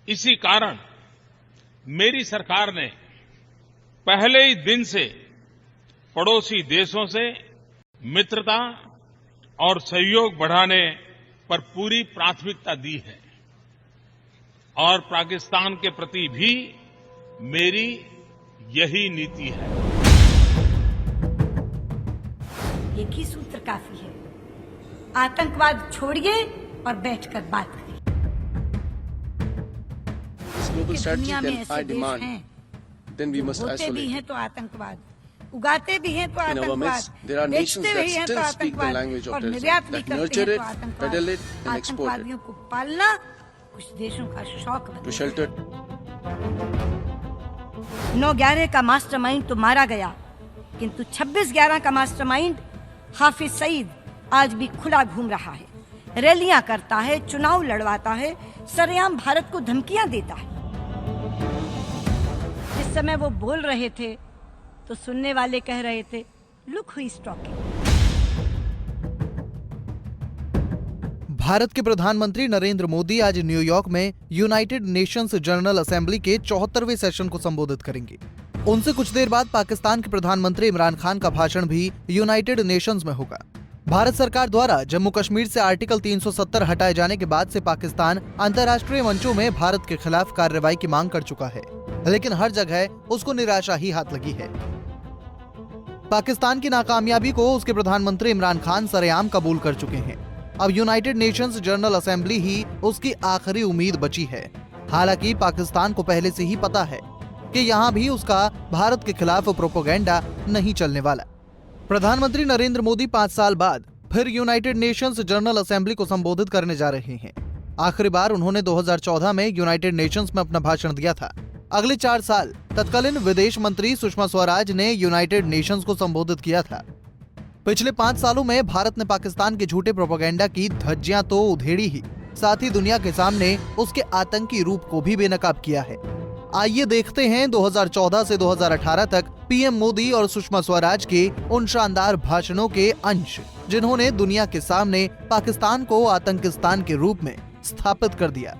इसी कारण मेरी सरकार ने पहले ही दिन से पड़ोसी देशों से मित्रता और सहयोग बढ़ाने पर पूरी प्राथमिकता दी है और पाकिस्तान के प्रति भी मेरी यही नीति है। एक ही सूत्र काफी है, आतंकवाद छोड़िए और बैठकर बात करिए। दुनिया में ऐसे देश हैं होते भी हैं तो आतंकवाद, उगाते भी हैं तो आतंकवाद, बेचते भी हैं तो आतंकवाद और निर्यात भी करते हैं तो आतंकवाद। आतंकवादियों को पालना कुछ देशों का शौक बन गया। 9/11 का मास्टरमाइंड तो मारा गया, किंतु 26/11 का मास्टरमाइंड हाफिज सईद आज भी खुला घूम रहा है, रैलियां करता है, चुनाव लड़वाता है, सरेआम भारत को धमकियां देता है। जिस समय वो बोल रहे थे तो सुनने वाले कह रहे थे, look who is talking. Bharat के प्रधानमंत्री नरेंद्र मोदी आज न्यूयॉर्क में यूनाइटेड नेशंस जनरल असेंबली के 74वें सेशन को संबोधित करेंगे। उनसे कुछ देर बाद पाकिस्तान के प्रधानमंत्री इमरान खान का भाषण भी यूनाइटेड नेशंस में होगा। भारत सरकार द्वारा जम्मू कश्मीर से आर्टिकल 370 हटाए जाने के बाद से पाकिस्तान अंतर्राष्ट्रीय मंचों में भारत के खिलाफ कार्रवाई की मांग कर चुका है, लेकिन हर जगह उसको निराशा ही हाथ लगी है। पाकिस्तान की नाकामयाबी को उसके प्रधानमंत्री इमरान खान सरेआम कबूल कर चुके हैं। अब यूनाइटेड नेशंस जनरल असेंबली ही उसकी आखिरी उम्मीद बची है। हालांकि पाकिस्तान को पहले से ही पता है कि यहाँ भी उसका भारत के खिलाफ प्रोपेगेंडा नहीं चलने वाला। प्रधानमंत्री नरेंद्र मोदी 5 साल बाद फिर यूनाइटेड नेशंस जनरल असेंबली को संबोधित करने जा रहे हैं। आखिरी बार उन्होंने 2014 में यूनाइटेड नेशंस में अपना भाषण दिया था। अगले 4 साल तत्कालीन विदेश मंत्री सुषमा स्वराज ने यूनाइटेड नेशंस को संबोधित किया था। पिछले 5 सालों में भारत ने पाकिस्तान के झूठे प्रोपेगेंडा की धज्जियां तो उधेड़ी ही, साथ ही दुनिया के सामने उसके आतंकी रूप को भी बेनकाब किया है। आइए देखते हैं 2014 से 2018 तक पीएम मोदी और सुषमा स्वराज के उन शानदार भाषणों के अंश, जिन्होंने दुनिया के सामने पाकिस्तान को आतंकिस्तान के रूप में स्थापित कर दिया।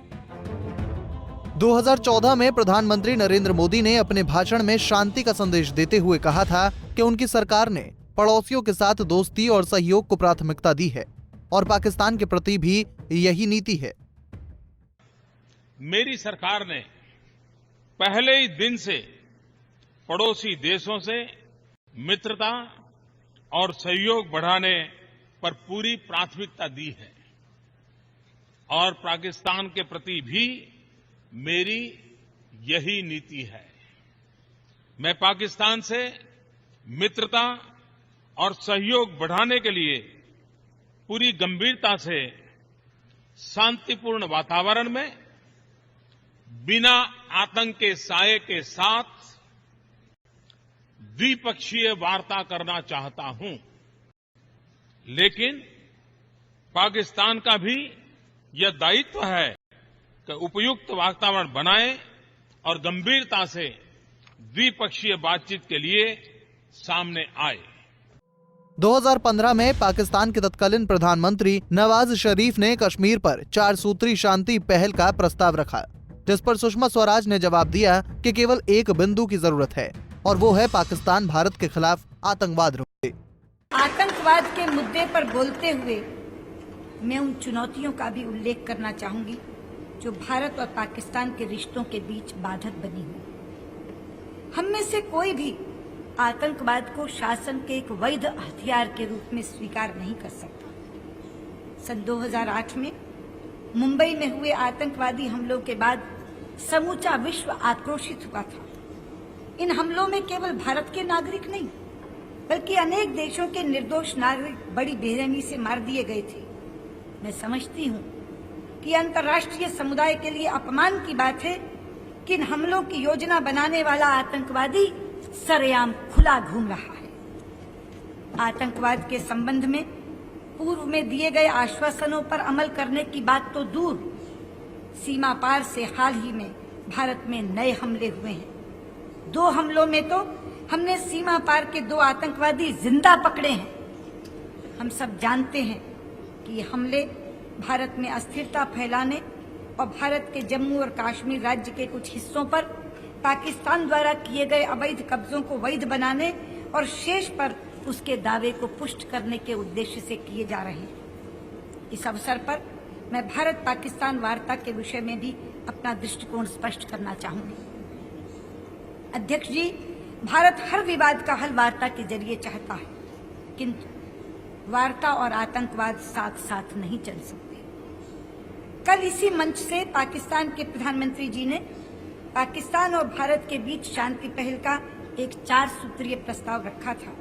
2014 में प्रधानमंत्री नरेंद्र मोदी ने अपने भाषण में शांति का संदेश देते हुए कहा था कि उनकी सरकार ने पड़ोसियों के साथ दोस्ती और सहयोग को प्राथमिकता दी है और पाकिस्तान के प्रति भी यही नीति है। मेरी सरकार ने पहले ही दिन से पड़ोसी देशों से मित्रता और सहयोग बढ़ाने पर पूरी प्राथमिकता दी है और पाकिस्तान के प्रति भी मेरी यही नीति है। मैं पाकिस्तान से मित्रता और सहयोग बढ़ाने के लिए पूरी गंभीरता से शांतिपूर्ण वातावरण में बिना आतंक के साये के साथ द्विपक्षीय वार्ता करना चाहता हूं, लेकिन पाकिस्तान का भी यह दायित्व है कि उपयुक्त वातावरण बनाए और गंभीरता से द्विपक्षीय बातचीत के लिए सामने आए। 2015 में पाकिस्तान के तत्कालीन प्रधानमंत्री नवाज शरीफ ने कश्मीर पर 4 सूत्री शांति पहल का प्रस्ताव रखा, जिस पर सुषमा स्वराज ने जवाब दिया कि केवल एक बिंदु की जरूरत है और वो है पाकिस्तान भारत के खिलाफ आतंकवाद रोके। आतंकवाद के मुद्दे पर बोलते हुए मैं उन चुनौतियों का भी उल्लेख करना चाहूंगी जो भारत और पाकिस्तान के रिश्तों के बीच बाधक बनी हुई। हम में से कोई भी आतंकवाद को शासन के एक वैध हथियार के रूप में स्वीकार नहीं कर सकता। सन 2008 में मुंबई में हुए आतंकवादी हमलों के बाद समूचा विश्व आक्रोशित हुआ था। इन हमलों में केवल भारत के नागरिक नहीं, बल्कि अनेक देशों के निर्दोष नागरिक बड़ी बेरहमी से मार दिए गए थे। मैं समझती हूँ कि अंतर्राष्ट्रीय समुदाय के लिए अपमान की बात है कि इन हमलों की योजना बनाने वाला आतंकवादी सरेआम खुला घूम रहा है। आतंकवाद के संबंध में पूर्व में दिए गए आश्वासनों पर अमल करने की बात तो दूर, सीमा पार से हाल ही में भारत में नए हमले हुए हैं। 2 हमलों में तो हमने सीमा पार के 2 आतंकवादी जिंदा पकड़े हैं। हम सब जानते हैं कि ये हमले भारत में अस्थिरता फैलाने और भारत के जम्मू और कश्मीर राज्य के कुछ हिस्सों पर पाकिस्तान द्वारा किए गए अवैध कब्जों को वैध बनाने और शेष पर उसके दावे को पुष्ट करने के उद्देश्य से किए जा रहे हैं। इस अवसर पर मैं भारत पाकिस्तान वार्ता के विषय में भी अपना दृष्टिकोण स्पष्ट करना चाहूंगी। अध्यक्ष जी, भारत हर विवाद का हल वार्ता के जरिए चाहता है, किंतु वार्ता और आतंकवाद साथ साथ नहीं चल सकते। कल इसी मंच से पाकिस्तान के प्रधानमंत्री जी ने पाकिस्तान और भारत के बीच शांति पहल का एक 4 सूत्रीय प्रस्ताव रखा था।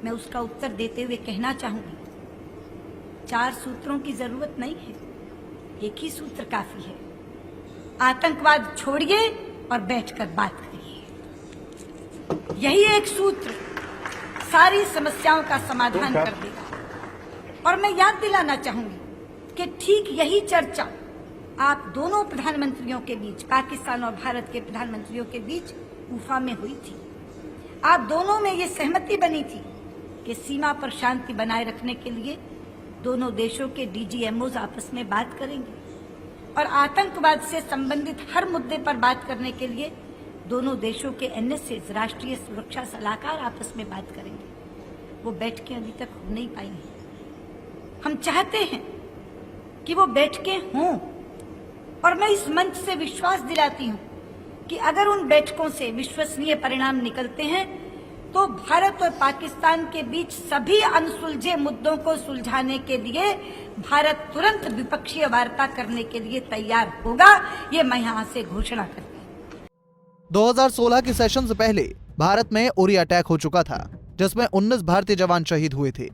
मैं उसका उत्तर देते हुए कहना चाहूंगी, 4 सूत्रों की जरूरत नहीं है, एक ही सूत्र काफी है। आतंकवाद छोड़िए और बैठकर बात करिए। यही एक सूत्र सारी समस्याओं का समाधान कर देगा। और मैं याद दिलाना चाहूंगी कि ठीक यही चर्चा आप दोनों प्रधानमंत्रियों के बीच, पाकिस्तान और भारत के प्रधानमंत्रियों के बीच उफा में हुई थी। आप दोनों में ये सहमति बनी थी कि सीमा पर शांति बनाए रखने के लिए दोनों देशों के डीजीएमओज आपस में बात करेंगे और आतंकवाद से संबंधित हर मुद्दे पर बात करने के लिए दोनों देशों के एनएसएस, राष्ट्रीय सुरक्षा सलाहकार, आपस में बात करेंगे। वो बैठकें अभी तक हो नहीं पाई हैं। हम चाहते हैं कि वो बैठकें हों और मैं इस मंच से विश्वास दिलाती हूं कि अगर उन बैठकों से विश्वसनीय परिणाम निकलते हैं तो भारत और पाकिस्तान के बीच सभी अनसुलझे मुद्दों को सुलझाने के लिए भारत तुरंत द्विपक्षीय वार्ता करने के लिए तैयार होगा। ये मैं यहां से घोषणा करती हूं। 2016 के सेशन से पहले भारत में उरी अटैक हो चुका था, जिसमें 19 भारतीय जवान शहीद हुए थे।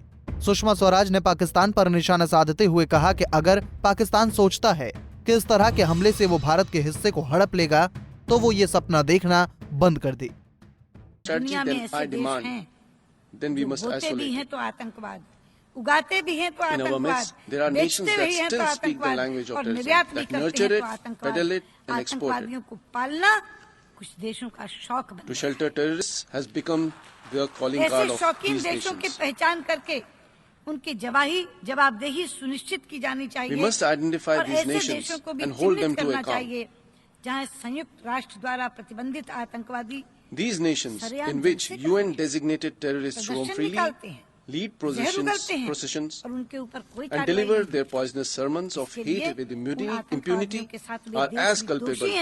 सुषमा स्वराज ने पाकिस्तान पर निशाना साधते हुए कहा कि अगर पाकिस्तान सोचता है कि इस तरह के हमले से वो भारत के हिस्से को हड़प लेगा तो वो ये सपना देखना बंद कर दे। दुनिया में ऐसे देश हैं जो होते भी हैं तो आतंकवाद, उगाते भी हैं तो आतंकवाद, बेचते भी हैं तो आतंकवाद और निर्यात भी करते हैं तो आतंकवाद। आतंकवादियों को पालना कुछ देशों का शौक बन गया। ऐसे शौकीन देशों की पहचान करके उनकी जवाबदेही सुनिश्चित की जानी चाहिए और ऐसे देशों को भी चिन्हित करना चाहिए जहां संयुक्त राष्ट्र द्वारा प्रतिबंधित आतंकवादी These nations in which UN designated terrorists roam freely, lead processions and deliver their poisonous sermons of hate with impunity are as culpable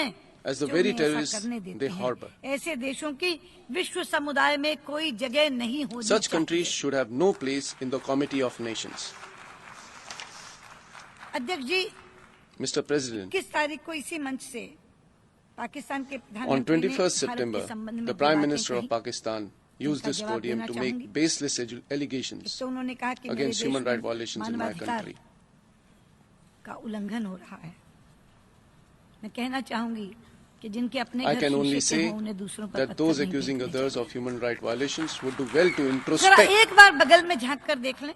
as the very terrorists they harbor. ऐसे देशों की विश्व समुदाय में कोई जगह नहीं होनी चाहिए। Such countries should have no place in the Committee of Nations. अध्यक्ष जी, Mr. President, किस तारीख को इसी मंच से पाकिस्तान के on 21st September, the Prime Minister of Pakistan used this podium to make baseless allegations against human rights violations in my country. का उल्लंघन हो रहा है। मैं कहना चाहूंगी कि जिनके अपने I can only say that those accusing others of human rights violations would do well to introspect एक बार बगल में झांक कर देख लें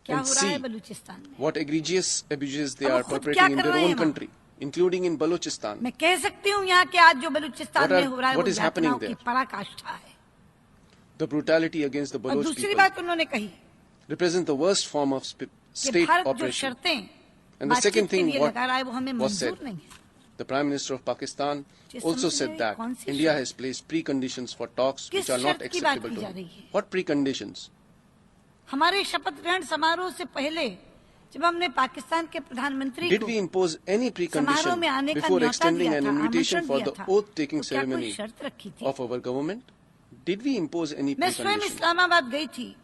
क्या and हो रहा है see बलूचिस्तान में। what egregious abuses they are perpetrating in their own country, including in Balochistan. मैं कह सकती हूँ यहाँ के आज जो बलूचिस्तान में हो रहा है वो यातनाओं की पराकाष्ठा है। The brutality against the और Baloch दूसरी people बात उन्होंने कही represent the worst form of कि state भारत जो operation. शर्तें And the second बातचीत के thing लिए what लगा रहा है वो हमें was said, मंजूर नहीं है। the Prime Minister of Pakistan also said that India has placed preconditions for talks which are not acceptable to him. What preconditions? हमारे शपथ ग्रहण समारोह से पहले जब हमने पाकिस्तान के प्रधानमंत्री Did we impose any precondition before extending an invitation for the oath-taking ceremony of our government? Did we impose any मैं स्वयं precondition? इस्लामाबाद गई थी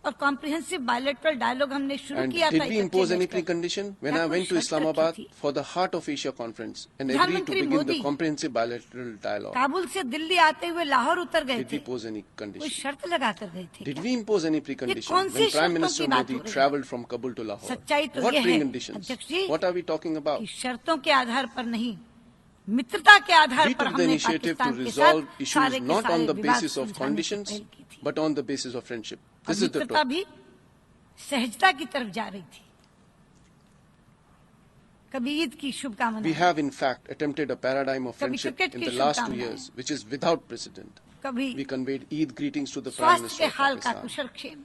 और कॉम्प्रिहेंसिव बायलैटरल डायलॉग हमने शुरू And किया था। did we impose any precondition when I went to Islamabad for the Heart of Asia conference and agreed to begin the comprehensive bilateral dialogue? Kabul से दिल्ली आते हुए लाहौर उतर गए Did थे, we impose any कोई condition? शर्त लगा कर गए थे Did क्या? we impose any precondition when Prime Minister Modi travelled from Kabul to Lahore? सच्चाई तो What ये है preconditions? अध्यक्ष जी What are we talking about? कि शर्तों के आधार पर नहीं, मित्रता के आधार We पर took the हमने initiative to पाकिस्तान के resolve साथ issues सारे के not on सारे the विवाद basis of सुलझाने की conditions, पहल की थी। but on the basis of friendship. और This is the मित्रता truth. भी सहजता की तरफ जा रही थी। कभी ईद की We शुभकामनाएं, have in fact attempted a paradigm of friendship cricket in की the last 2 शुभकामनाएं। years, which is without precedent. कभी We conveyed Eid greetings to the Prime स्वास्थ्य Minister के of हाल का Pakistan, कुशल क्षेम।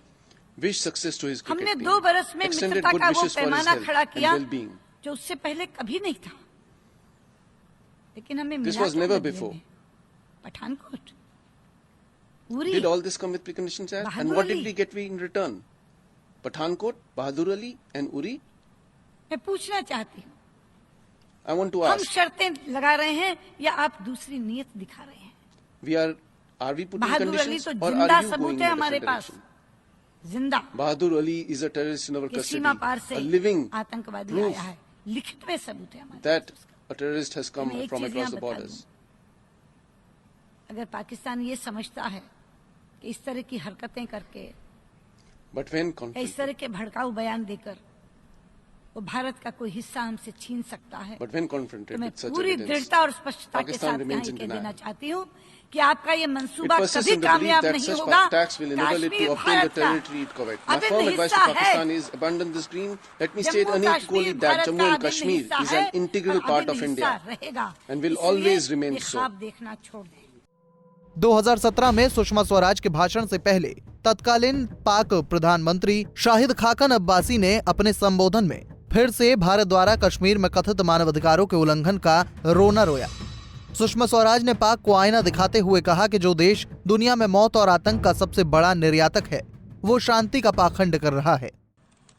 wished success to his हमने cricket 2 team, बरस में extended मित्रता good का वो wishes for his पैमाना health खड़ा and किया well-being, जो उससे पहले कभी नहीं था, लेकिन हमें This मिला was क्या never बदले before. में? Pathankot, Uri, Did all this come with preconditions, sir? And Bahadur what did Ali. we get in return? Pathankot, Bahadur Ali and Uri? मैं पूछना चाहती हूँ, I want to हम ask, शर्तें लगा रहे हैं या आप दूसरी नीयत दिखा रहे हैं? are we putting Bahadur Ali conditions तो or जिंदा are you सबूत going है in a हमारे different पास, direction? जिंदा, Bahadur Ali is a terrorist in our कि custody, सीमा पार से a living आतंकवादी proof आया है, लिखित में सबूत है हमारे that pass. a terrorist has come मैं एक from चीज across यहाँ the बता borders. दूं, अगर पाकिस्तान ये समझता है कि इस तरह की हरकतें करके But when या इस confronted, तरह के भड़काऊ बयान देकर वो भारत का कोई हिस्सा हमसे छीन सकता है, but when तो confronted मैं with such पूरी evidence, दृढ़ता और स्पष्टता के Pakistan साथ यहाँ remains ये in कह देना denial. चाहती हूँ कि आपका ये It मंसूबा persists कभी in the belief कामयाब that नहीं such होगा। attacks will enable it to Kashmir obtain the Bharat का territory it covets. My अभिन्न firm advice to हिस्सा है। Pakistan is abandon this dream. Let me state Jammu unequally Kashmir that Bharat Jammu का and अभिन्न Kashmir हिस्सा is है an integral और part of अभिन्न India हिस्सा रहेगा, and will इसलिए always remain ये so. ख्वाब देखना छोड़ दें। 2017 में सुषमा स्वराज के भाषण से पहले तत्कालीन पाक प्रधानमंत्री शाहिद खाकन अब्बासी ने अपने संबोधन में फिर से भारत द्वारा कश्मीर में कथित मानवाधिकारों के उल्लंघन का रोना रोया। सुषमा स्वराज ने पाक को आईना दिखाते हुए कहा कि जो देश दुनिया में मौत और आतंक का सबसे बड़ा निर्यातक है, वो शांति का पाखंड कर रहा है।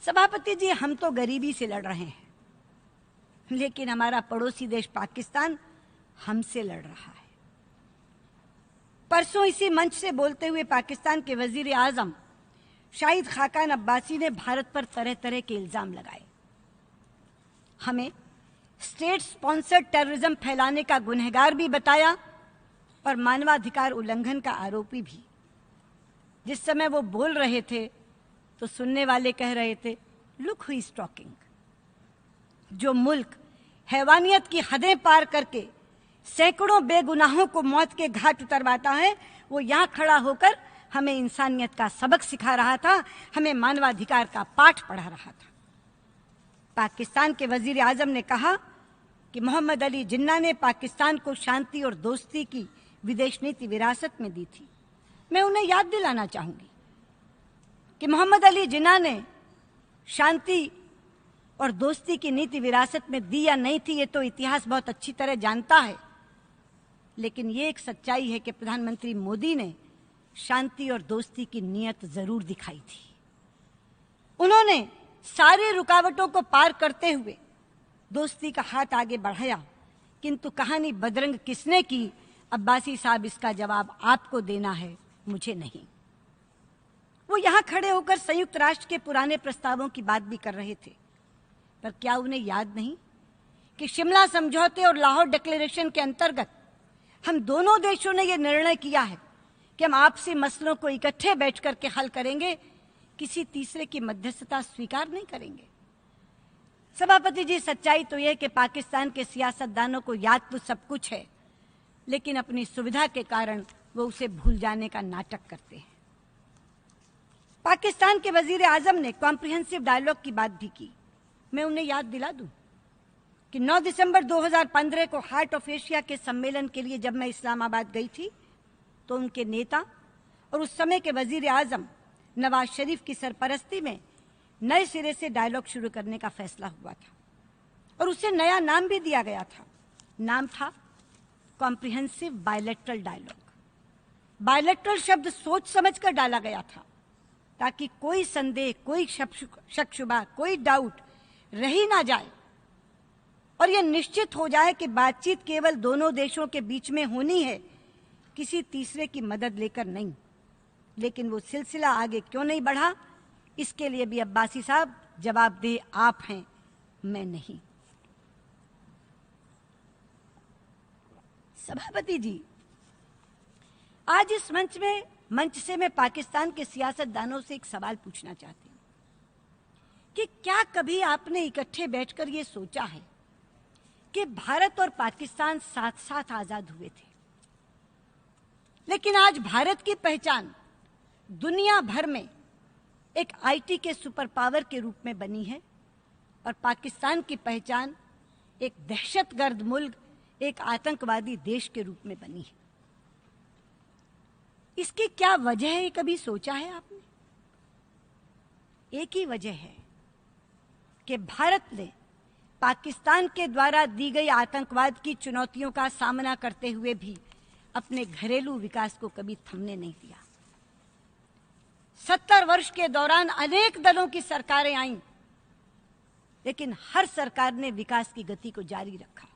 सभापति जी, हम तो गरीबी से लड़ रहे हैं, लेकिन हमारा पड़ोसी देश पाकिस्तान हमसे लड़ रहा है। परसों इसी मंच से बोलते हुए पाकिस्तान के वजीर आजम शाहिद खाकन अब्बासी ने भारत पर तरह तरह के इल्जाम लगाए, हमें स्टेट स्पॉन्सर्ड टेररिज्म फैलाने का गुनहगार भी बताया और मानवाधिकार उल्लंघन का आरोपी भी। जिस समय वो बोल रहे थे तो सुनने वाले कह रहे थे, लुक हु इज टॉकिंग। जो मुल्क हैवानियत की हदें पार करके सैकड़ों बेगुनाहों को मौत के घाट उतरवाता है, वो यहाँ खड़ा होकर हमें इंसानियत का सबक सिखा रहा था, हमें मानवाधिकार का पाठ पढ़ा रहा था। पाकिस्तान के वजीर आजम ने कहा कि मोहम्मद अली जिन्ना ने पाकिस्तान को शांति और दोस्ती की विदेश नीति विरासत में दी थी। मैं उन्हें याद दिलाना चाहूंगी कि मोहम्मद अली जिन्ना ने शांति और दोस्ती की नीति विरासत में दी या नहीं थी, ये तो इतिहास बहुत अच्छी तरह जानता है, लेकिन ये एक सच्चाई है कि प्रधानमंत्री मोदी ने शांति और दोस्ती की नीयत जरूर दिखाई थी। उन्होंने सारी रुकावटों को पार करते हुए दोस्ती का हाथ आगे बढ़ाया, किंतु कहानी बदरंग किसने की, अब्बासी साहब, इसका जवाब आपको देना है, मुझे नहीं। वो यहां खड़े होकर संयुक्त राष्ट्र के पुराने प्रस्तावों की बात भी कर रहे थे, पर क्या उन्हें याद नहीं कि शिमला समझौते और लाहौर डिक्लेरेशन के अंतर्गत हम दोनों देशों ने यह निर्णय किया है कि हम आपसी मसलों को इकट्ठे बैठकर के हल करेंगे, किसी तीसरे की मध्यस्थता स्वीकार नहीं करेंगे। सभापति जी, सच्चाई तो यह कि पाकिस्तान के सियासतदानों को याद तो सब कुछ है, लेकिन अपनी सुविधा के कारण वो उसे भूल जाने का नाटक करते हैं। पाकिस्तान के वजीर आजम ने कॉम्प्रिहेंसिव डायलॉग की बात भी की। मैं उन्हें याद दिला दूं कि 9 दिसंबर 2015 को हार्ट ऑफ एशिया के सम्मेलन के लिए जब मैं इस्लामाबाद गई थी, तो उनके नेता और उस समय के वजीर आजम नवाज शरीफ की सरपरस्ती में नए सिरे से डायलॉग शुरू करने का फैसला हुआ था और उसे नया नाम भी दिया गया था। नाम था कॉम्प्रिहेंसिव बायलैटरल डायलॉग। बायलैटरल शब्द सोच समझकर डाला गया था ताकि कोई संदेह, कोई शक शुबा, कोई डाउट रह ही ना जाए और यह निश्चित हो जाए कि बातचीत केवल दोनों देशों के बीच में होनी है, किसी तीसरे की मदद लेकर नहीं। लेकिन वो सिलसिला आगे क्यों नहीं बढ़ा, इसके लिए भी अब्बासी साहब जवाबदेह आप हैं, मैं नहीं। सभापति जी, आज इस मंच से मैं पाकिस्तान के सियासतदानों से एक सवाल पूछना चाहती हूं कि क्या कभी आपने इकट्ठे बैठकर यह सोचा है कि भारत और पाकिस्तान साथ साथ आजाद हुए थे, लेकिन आज भारत की पहचान दुनिया भर में एक आईटी के सुपर पावर के रूप में बनी है और पाकिस्तान की पहचान एक दहशतगर्द मुल्क, एक आतंकवादी देश के रूप में बनी है। इसकी क्या वजह है, कभी सोचा है आपने? एक ही वजह है कि भारत ने पाकिस्तान के द्वारा दी गई आतंकवाद की चुनौतियों का सामना करते हुए भी अपने घरेलू विकास को कभी थमने नहीं दिया। 70 वर्ष के दौरान अनेक दलों की सरकारें आईं, लेकिन हर सरकार ने विकास की गति को जारी रखा।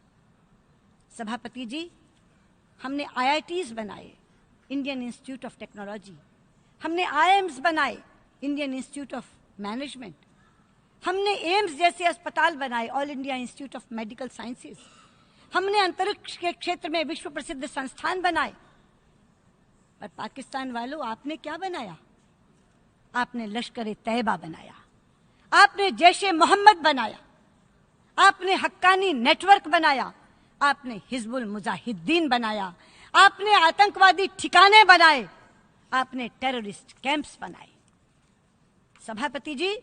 सभापति जी, हमने IITs बनाए, इंडियन इंस्टीट्यूट ऑफ टेक्नोलॉजी, हमने IIMs बनाए, इंडियन इंस्टीट्यूट ऑफ मैनेजमेंट, हमने एम्स जैसे अस्पताल बनाए, all India institute of medical sciences, हमने अंतरिक्ष के क्षेत्र में विश्व प्रसिद्ध संस्थान बनाए। और पाकिस्तान वालों, आपने क्या बनाया? आपने लश्कर-ए-तैयबा बनाया, आपने जैश-ए-मोहम्मद बनाया, आपने हक्कानी नेटवर्क बनाया, आपने हिजबुल मुजाहिदीन बनाया, आपने आतंकवादी ठिकाने बनाए, आपने टेररिस्ट कैंप्स बनाए। सभापति जी,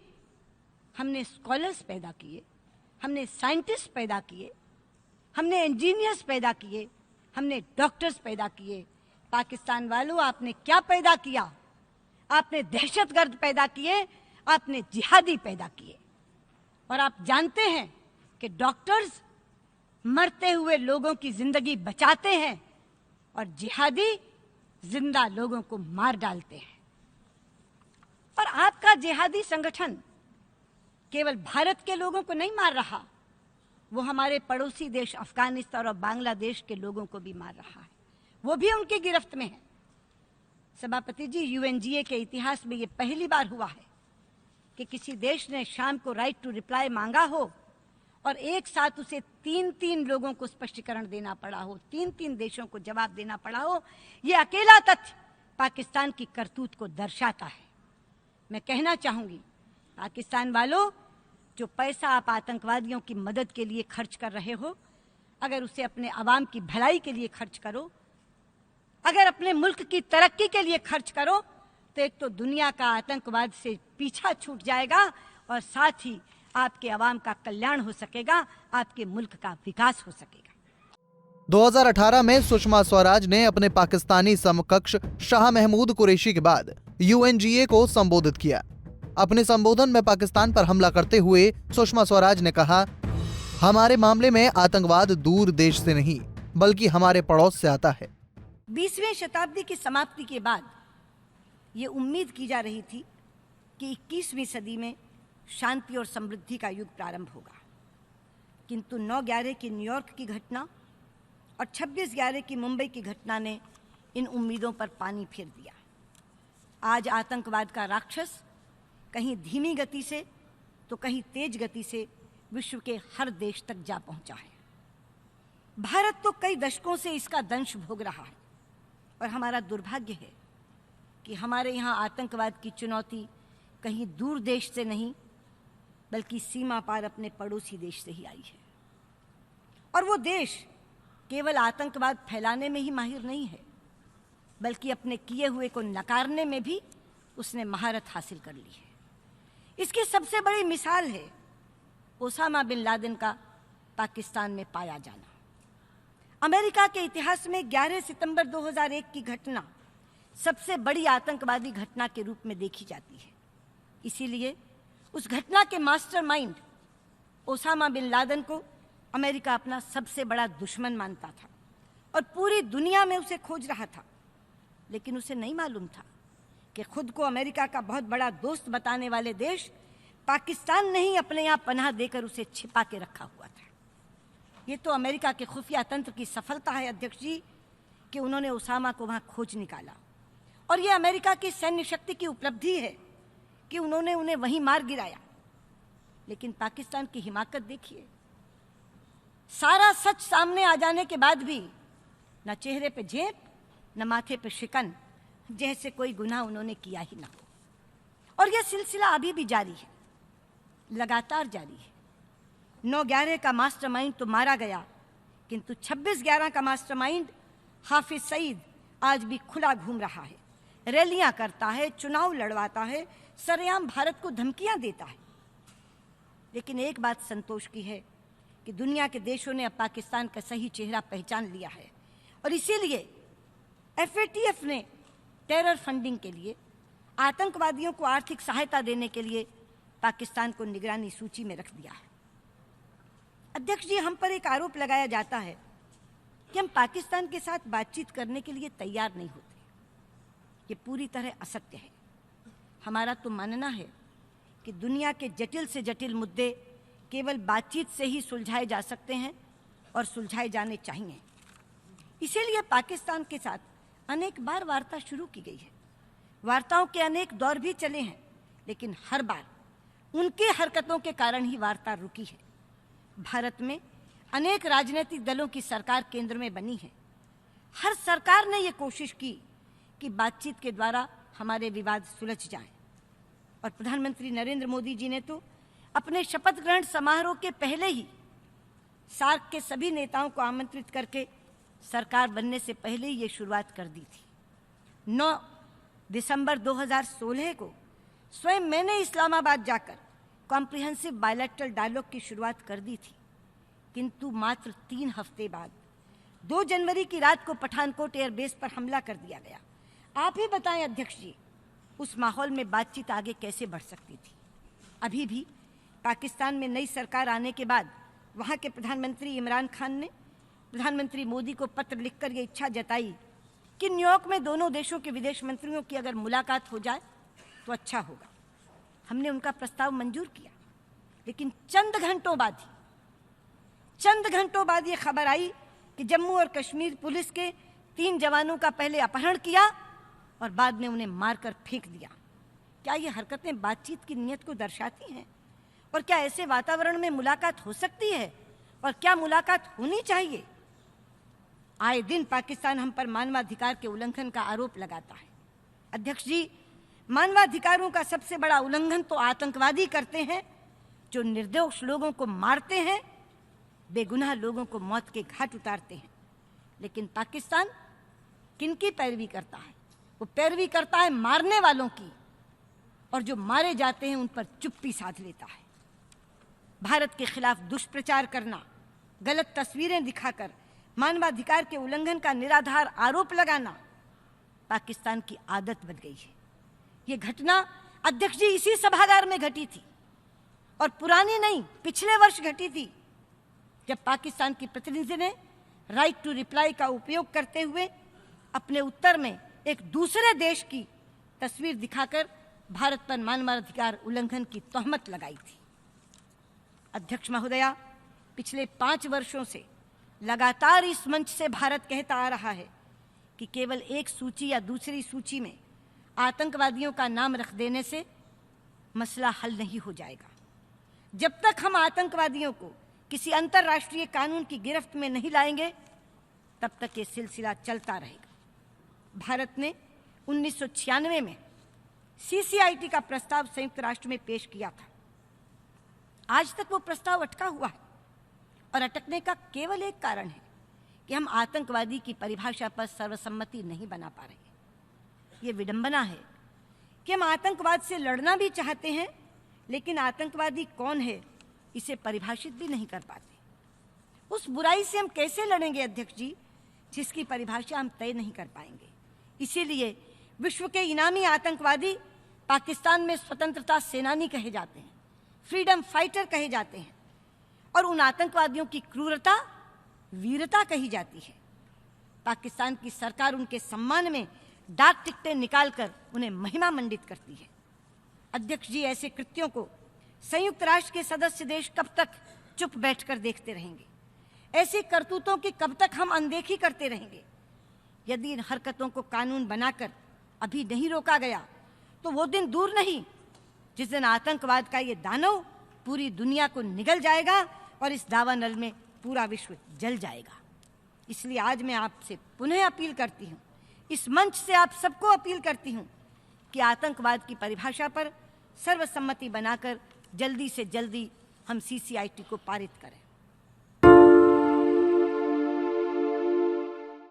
हमने स्कॉलर्स पैदा किए, हमने साइंटिस्ट पैदा किए, हमने इंजीनियर्स पैदा किए, हमने डॉक्टर्स पैदा किए। पाकिस्तान वालों, आपने क्या पैदा किया? आपने दहशतगर्द पैदा किए, आपने जिहादी पैदा किए। और आप जानते हैं कि डॉक्टर्स मरते हुए लोगों की जिंदगी बचाते हैं और जिहादी जिंदा लोगों को मार डालते हैं। और आपका जिहादी संगठन केवल भारत के लोगों को नहीं मार रहा, वो हमारे पड़ोसी देश अफगानिस्तान और बांग्लादेश के लोगों को भी मार रहा है, वो भी उनकी गिरफ्त में है। सभापति जी, UNGA के इतिहास में ये पहली बार हुआ है कि किसी देश ने शाम को राइट टू रिप्लाई मांगा हो और एक साथ उसे 3-3 लोगों को स्पष्टीकरण देना पड़ा हो, 3-3 देशों को जवाब देना पड़ा हो। ये अकेला तथ्य पाकिस्तान की करतूत को दर्शाता है। मैं कहना चाहूंगी, पाकिस्तान वालों, जो पैसा आप आतंकवादियों की मदद के लिए खर्च कर रहे हो, अगर उसे अपने अवाम की भलाई के लिए खर्च करो, अगर अपने मुल्क की तरक्की के लिए खर्च करो, तो एक तो दुनिया का आतंकवाद से पीछा छूट जाएगा और साथ ही आपके अवाम का कल्याण हो सकेगा, आपके मुल्क का विकास हो सकेगा। 2018 में सुषमा स्वराज ने अपने पाकिस्तानी समकक्ष शाह महमूद कुरैशी के बाद UNGA को संबोधित किया। अपने संबोधन में पाकिस्तान पर हमला करते हुए सुषमा स्वराज ने कहा, हमारे मामले में आतंकवाद दूर देश से नहीं बल्कि हमारे पड़ोस से आता है। 20वीं शताब्दी की समाप्ति के बाद ये उम्मीद की जा रही थी कि 21वीं सदी में शांति और समृद्धि का युग प्रारंभ होगा, किंतु 9/11 की न्यूयॉर्क की घटना और 26/11 की मुंबई की घटना ने इन उम्मीदों पर पानी फेर दिया। आज आतंकवाद का राक्षस कहीं धीमी गति से तो कहीं तेज गति से विश्व के हर देश तक जा पहुंचा है। भारत तो कई दशकों से इसका दंश भोग रहा है और हमारा दुर्भाग्य है कि हमारे यहाँ आतंकवाद की चुनौती कहीं दूर देश से नहीं बल्कि सीमा पार अपने पड़ोसी देश से ही आई है। और वो देश केवल आतंकवाद फैलाने में ही माहिर नहीं है, बल्कि अपने किए हुए को नकारने में भी उसने महारत हासिल कर ली है। इसकी सबसे बड़ी मिसाल है ओसामा बिन लादेन का पाकिस्तान में पाया जाना। अमेरिका के इतिहास में 11 सितंबर 2001 की घटना सबसे बड़ी आतंकवादी घटना के रूप में देखी जाती है। इसीलिए उस घटना के मास्टरमाइंड ओसामा बिन लादेन को अमेरिका अपना सबसे बड़ा दुश्मन मानता था और पूरी दुनिया में उसे खोज रहा था। लेकिन उसे नहीं मालूम था कि खुद को अमेरिका का बहुत बड़ा दोस्त बताने वाले देश पाकिस्तान ने ही अपने यहाँ पनाह देकर उसे छिपा के रखा हुआ था। ये तो अमेरिका के खुफिया तंत्र की सफलता है अध्यक्ष जी कि उन्होंने ओसामा को वहाँ खोज निकाला, और ये अमेरिका की सैन्य शक्ति की उपलब्धि है कि उन्होंने उन्हें वहीं मार गिराया। लेकिन पाकिस्तान की हिमाकत देखिए, सारा सच सामने आ जाने के बाद भी न चेहरे पे झेप न माथे पे शिकन, जैसे कोई गुनाह उन्होंने किया ही ना हो। और यह सिलसिला अभी भी जारी है, लगातार जारी है। 9/11 का मास्टरमाइंड तो मारा गया, किंतु 26/11 का मास्टरमाइंड हाफिज सईद आज भी खुला घूम रहा है, रैलियां करता है, चुनाव लड़वाता है, सरेआम भारत को धमकियां देता है। लेकिन एक बात संतोष की है कि दुनिया के देशों ने अब पाकिस्तान का सही चेहरा पहचान लिया है, और इसीलिए FATF ने टेरर फंडिंग के लिए, आतंकवादियों को आर्थिक सहायता देने के लिए पाकिस्तान को निगरानी सूची में रख दिया है। अध्यक्ष जी, हम पर एक आरोप लगाया जाता है कि हम पाकिस्तान के साथ बातचीत करने के लिए तैयार नहीं होते। ये पूरी तरह असत्य है। हमारा तो मानना है कि दुनिया के जटिल से जटिल मुद्दे केवल बातचीत से ही सुलझाए जा सकते हैं और सुलझाए जाने चाहिए। इसीलिए पाकिस्तान के साथ अनेक बार वार्ता शुरू की गई है। वार्ताओं के अनेक दौर भी चले हैं, लेकिन हर बार उनकी हरकतों के कारण ही वार्ता रुकी है। भारत में अनेक राजनीतिक दलों की सरकार केंद्र में बनी है। हर सरकार ने ये कोशिश की कि बातचीत के द्वारा हमारे विवाद सुलझ जाएं। और प्रधानमंत्री नरेंद्र मोदी जी ने तो अपने शपथ ग्रहण समारोह के पहले ही सार्क के सभी नेताओं को आमंत्रित करके सरकार बनने से पहले ही ये शुरुआत कर दी थी। 9 दिसंबर 2016 को स्वयं मैंने इस्लामाबाद जाकर कॉम्प्रिहेंसिव बायलैटरल डायलॉग की शुरुआत कर दी थी, किंतु मात्र 3 हफ्ते बाद 2 जनवरी की रात को पठानकोट एयरबेस पर हमला कर दिया गया। आप ही बताएं अध्यक्ष जी, उस माहौल में बातचीत आगे कैसे बढ़ सकती थी? अभी भी पाकिस्तान में नई सरकार आने के बाद वहां के प्रधानमंत्री इमरान खान ने प्रधानमंत्री मोदी को पत्र लिखकर ये इच्छा जताई कि न्यूयॉर्क में दोनों देशों के विदेश मंत्रियों की अगर मुलाकात हो जाए तो अच्छा होगा। हमने उनका प्रस्ताव मंजूर किया, लेकिन चंद घंटों बाद ये खबर आई कि जम्मू और कश्मीर पुलिस के 3 जवानों का पहले अपहरण किया और बाद में उन्हें मारकर फेंक दिया। क्या ये हरकतें बातचीत की नीयत को दर्शाती हैं? और क्या ऐसे वातावरण में मुलाकात हो सकती है? और क्या मुलाकात होनी चाहिए? आए दिन पाकिस्तान हम पर मानवाधिकार के उल्लंघन का आरोप लगाता है। अध्यक्ष जी, मानवाधिकारों का सबसे बड़ा उल्लंघन तो आतंकवादी करते हैं, जो निर्दोष लोगों को मारते हैं, बेगुनाह लोगों को मौत के घाट उतारते हैं। लेकिन पाकिस्तान किनकी पैरवी करता है? वो पैरवी करता है मारने वालों की, और जो मारे जाते हैं उन पर चुप्पी साध लेता है। भारत के खिलाफ दुष्प्रचार करना, गलत तस्वीरें दिखाकर मानवाधिकार के उल्लंघन का निराधार आरोप लगाना पाकिस्तान की आदत बन गई है। ये घटना अध्यक्ष जी इसी सभागार में घटी थी, और पुरानी नहीं, पिछले वर्ष घटी थी, जब पाकिस्तान की प्रतिनिधि ने राइट टू रिप्लाई का उपयोग करते हुए अपने उत्तर में एक दूसरे देश की तस्वीर दिखाकर भारत पर मानवाधिकार उल्लंघन की तोहमत लगाई थी। अध्यक्ष महोदया, पिछले 5 वर्षों से लगातार इस मंच से भारत कहता आ रहा है कि केवल एक सूची या दूसरी सूची में आतंकवादियों का नाम रख देने से मसला हल नहीं हो जाएगा। जब तक हम आतंकवादियों को किसी अंतर्राष्ट्रीय कानून की गिरफ्त में नहीं लाएंगे, तब तक ये सिलसिला चलता रहेगा। भारत ने 1996 में सीसीआईटी का प्रस्ताव संयुक्त राष्ट्र में पेश किया था। आज तक वो प्रस्ताव अटका हुआ है, और अटकने का केवल एक कारण है कि हम आतंकवादी की परिभाषा पर सर्वसम्मति नहीं बना पा रहे। ये विडंबना है कि हम आतंकवाद से लड़ना भी चाहते हैं, लेकिन आतंकवादी कौन है इसे परिभाषित भी नहीं कर पाते। उस बुराई से हम कैसे लड़ेंगे अध्यक्ष जी, जिसकी परिभाषा हम तय नहीं कर पाएंगे? इसीलिए विश्व के इनामी आतंकवादी पाकिस्तान में स्वतंत्रता सेनानी कहे जाते हैं, फ्रीडम फाइटर कहे जाते हैं, और उन आतंकवादियों की क्रूरता वीरता कही जाती है। पाकिस्तान की सरकार उनके सम्मान में डाक टिकटें निकालकर उन्हें महिमा मंडित करती है। अध्यक्ष जी, ऐसे कृत्यों को संयुक्त राष्ट्र के सदस्य देश कब तक चुप बैठकर देखते रहेंगे? ऐसी करतूतों की कब तक हम अनदेखी करते रहेंगे? यदि इन हरकतों को कानून बनाकर अभी नहीं रोका गया, तो वो दिन दूर नहीं जिस दिन आतंकवाद का ये दानव पूरी दुनिया को निगल जाएगा और इस दावानल में पूरा विश्व जल जाएगा। इसलिए आज मैं आपसे पुनः अपील करती हूँ, इस मंच से आप सबको अपील करती हूँ कि आतंकवाद की परिभाषा पर सर्वसम्मति बनाकर जल्दी से जल्दी हम सीसीआईटी को पारित करें।